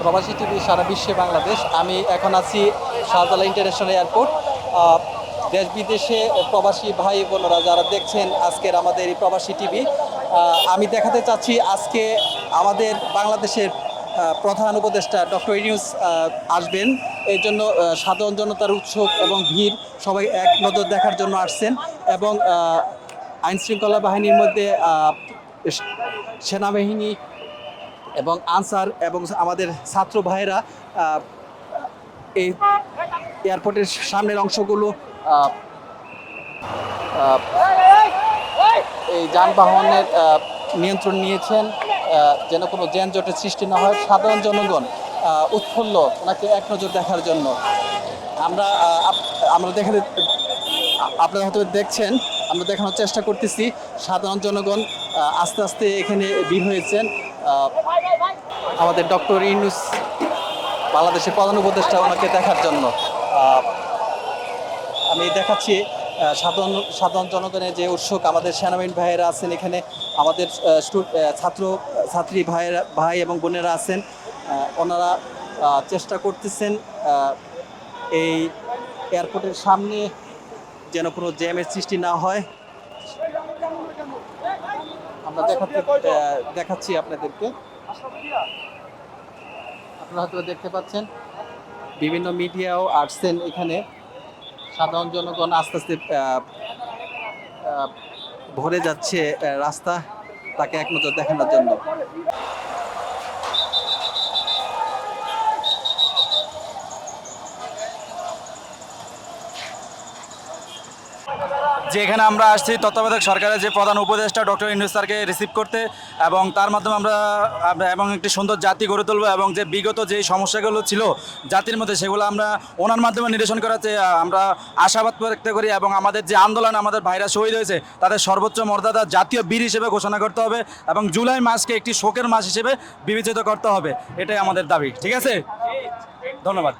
প্রবাসী টিভি সারা বিশ্বে বাংলাদেশ। আমি এখন আছি শাহজালাল ইন্টারন্যাশনাল এয়ারপোর্ট। দেশ বিদেশে প্রবাসী ভাই বোনেরা যারা দেখছেন আজকের আমাদের এই প্রবাসী টিভি, আমি দেখাতে চাচ্ছি আজকে আমাদের বাংলাদেশের প্রধান উপদেষ্টা ডক্টর ইউনূস আসবেন। এই জন্য সাধারণ জনতার উৎসব এবং ভিড়, সবাই এক নজর দেখার জন্য আসছেন। এবং আইনশৃঙ্খলা বাহিনীর মধ্যে সেনাবাহিনী এবং আনসার এবং আমাদের ছাত্র ভাইয়েরা এই এয়ারপোর্টের সামনের অংশগুলো এই যানবাহনের নিয়ন্ত্রণ নিয়েছেন, যেন কোনো যানজটের সৃষ্টি না হয়। সাধারণ জনগণ উৎফুল্ল ওনাকে এক নজর দেখার জন্য। আমরা দেখাতে, আপনারা হয়তো দেখছেন, আমরা দেখানোর চেষ্টা করতেছি। সাধারণ জনগণ আস্তে আস্তে এখানে ভিড় হয়েছেন আমাদের ডক্টর ইউনূস বাংলাদেশের প্রধান উপদেষ্টা ওনাকে দেখার জন্য। আমি দেখাচ্ছি সাধারণ জনগণের যে উৎসুক, আমাদের সেনাবাহিনী ভাইয়েরা আছেন এখানে, আমাদের ছাত্রী ভাই এবং বোনেরা আছেন। ওনারা চেষ্টা করতেছেন এই এয়ারপোর্টের সামনে যেন কোনো জ্যামের সৃষ্টি না হয়। আমরা দেখাচ্ছি আপনাদেরকে। আপনারা হয়তো দেখতে পাচ্ছেন বিভিন্ন মিডিয়াও আসছেন এখানে। সাধারণ জনগণ আস্তে আস্তে ভরে যাচ্ছে রাস্তা, তাকে এক নজর দেখানোর জন্য। যে এখানে আমরা আসছি তত্ত্বাবধায়ক সরকারের যে প্রধান উপদেষ্টা ডক্টর ইউনূস স্যারকে রিসিভ করতে, এবং তার মাধ্যমে আমরা এবং একটি সুন্দর জাতি গড়ে তুলব, এবং যে বিগত যে সমস্যাগুলো ছিল জাতির মধ্যে সেগুলো আমরা ওনার মাধ্যমে নিরসন করাতে আমরা আশাবাদ ব্যক্ত করি। এবং আমাদের যে আন্দোলন, আমাদের ভাইরা শহীদ হয়েছে তাদের সর্বোচ্চ মর্যাদা জাতীয় বীর হিসেবে ঘোষণা করতে হবে, এবং জুলাই মাসকে একটি শোকের মাস হিসেবে বিবেচিত করতে হবে। এটাই আমাদের দাবি। ঠিক আছে, ধন্যবাদ।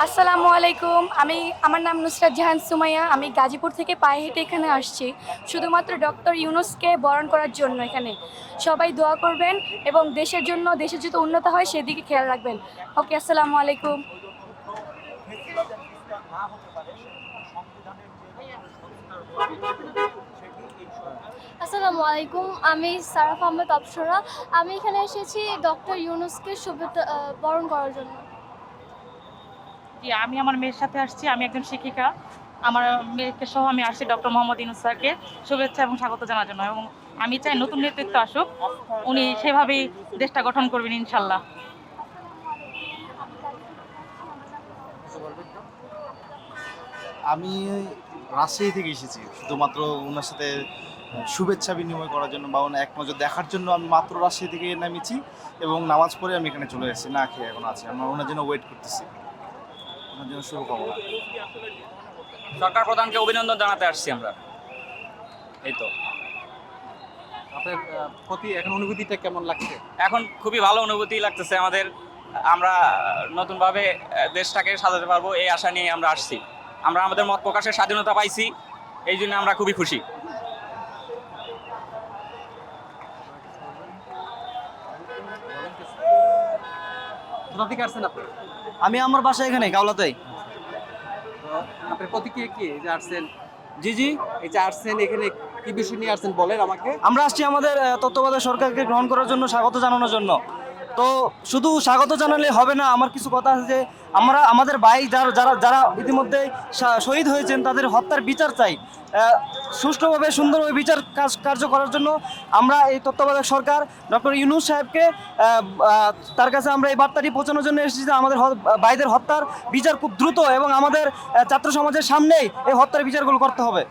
আসসালামু আলাইকুম। আমার নাম নুসরাত জাহান সুমাইয়া। আমি গাজীপুর থেকে পায়ে হেঁটে এখানে আসছি শুধুমাত্র ডক্টর ইউনূসকে বরণ করার জন্য। এখানে সবাই দোয়া করবেন এবং দেশের জন্য, দেশের যদি উন্নত হয় সেদিকে খেয়াল রাখবেন। ওকে, আসসালামু আলাইকুম। আসসালামু আলাইকুম, আমি সারাফ আহমেদ অপসরা। আমি এখানে এসেছি ডক্টর ইউনূসকে বরণ করার জন্য। জি, আমি আমার মেয়ের সাথে আসছি। আমি একজন শিক্ষিকা। আমার মেয়েকে সহ আমি আসছি ডক্টর মোহাম্মদ ইউনূস স্যারকে শুভেচ্ছা এবং স্বাগত জানার জন্য। এবং আমি চাই নতুন নেতৃত্ব আসুক, উনি সেভাবেই দেশটা গঠন করবেন ইনশাল্লাহ। আমি রাজশাহী থেকে এসেছি শুধুমাত্র ওনার সাথে শুভেচ্ছা বিনিময় করার জন্য বা ওনার এক নজর দেখার জন্য। আমি মাত্র রাজশাহী থেকে নেমেছি এবং নামাজ পড়ে আমি এখানে চলে এসেছি, না খেয়ে এখন আছি। আমরা ওনার জন্য ওয়েট করতেছি, ওনার জন্য শুভকামনা। সরকার প্রধানকে অভিনন্দন জানাতে আসছি আমরা। এই তো, আপনার প্রতি এখন অনুভূতিটা কেমন লাগছে? এখন খুবই ভালো অনুভূতি লাগতেছে আমাদের। আমরা নতুনভাবে দেশটাকে সাজাতে পারবো এই আশা নিয়ে আমরা আসছি। আমরা আমাদের মত প্রকাশের স্বাধীনতা পাইছি, এই জন্য আমরা খুবই খুশি। কোথা থেকে আসছেন আপনি? আমি আমার বাসা এখানে গাওলাতেই। আপনার প্রতিক্রিয়া কি এই যে আসছেন? জি জি, এই যে আসছেন এখানে কি বিষয় নিয়ে আসছেন বলেন আমাকে। আমরা আসছি আমাদের তত্ত্বাবধায়ক সরকারকে গ্রহণ করার জন্য, স্বাগত জানানোর জন্য। তো শুধু স্বাগত জানালে হবে না, আমার কিছু কথা আছে যে আমাদের ভাই যারা যারা ইতিমধ্যে শহীদ হয়েছেন তাদের হত্যার বিচার চাই। সুষ্ঠুভাবে সুন্দরভাবে বিচার কার্য করার জন্য আমরা এই তত্ত্বাবধায়ক সরকার ডক্টর ইউনূস সাহেবকে তার কাছে আমরা এই বার্তাটি পৌঁছানোর জন্য এসেছি যে আমাদের ভাইদের হত্যার বিচার খুব দ্রুত এবং আমাদের ছাত্র সমাজের সামনেই এই হত্যার বিচারগুলো করতে হবে।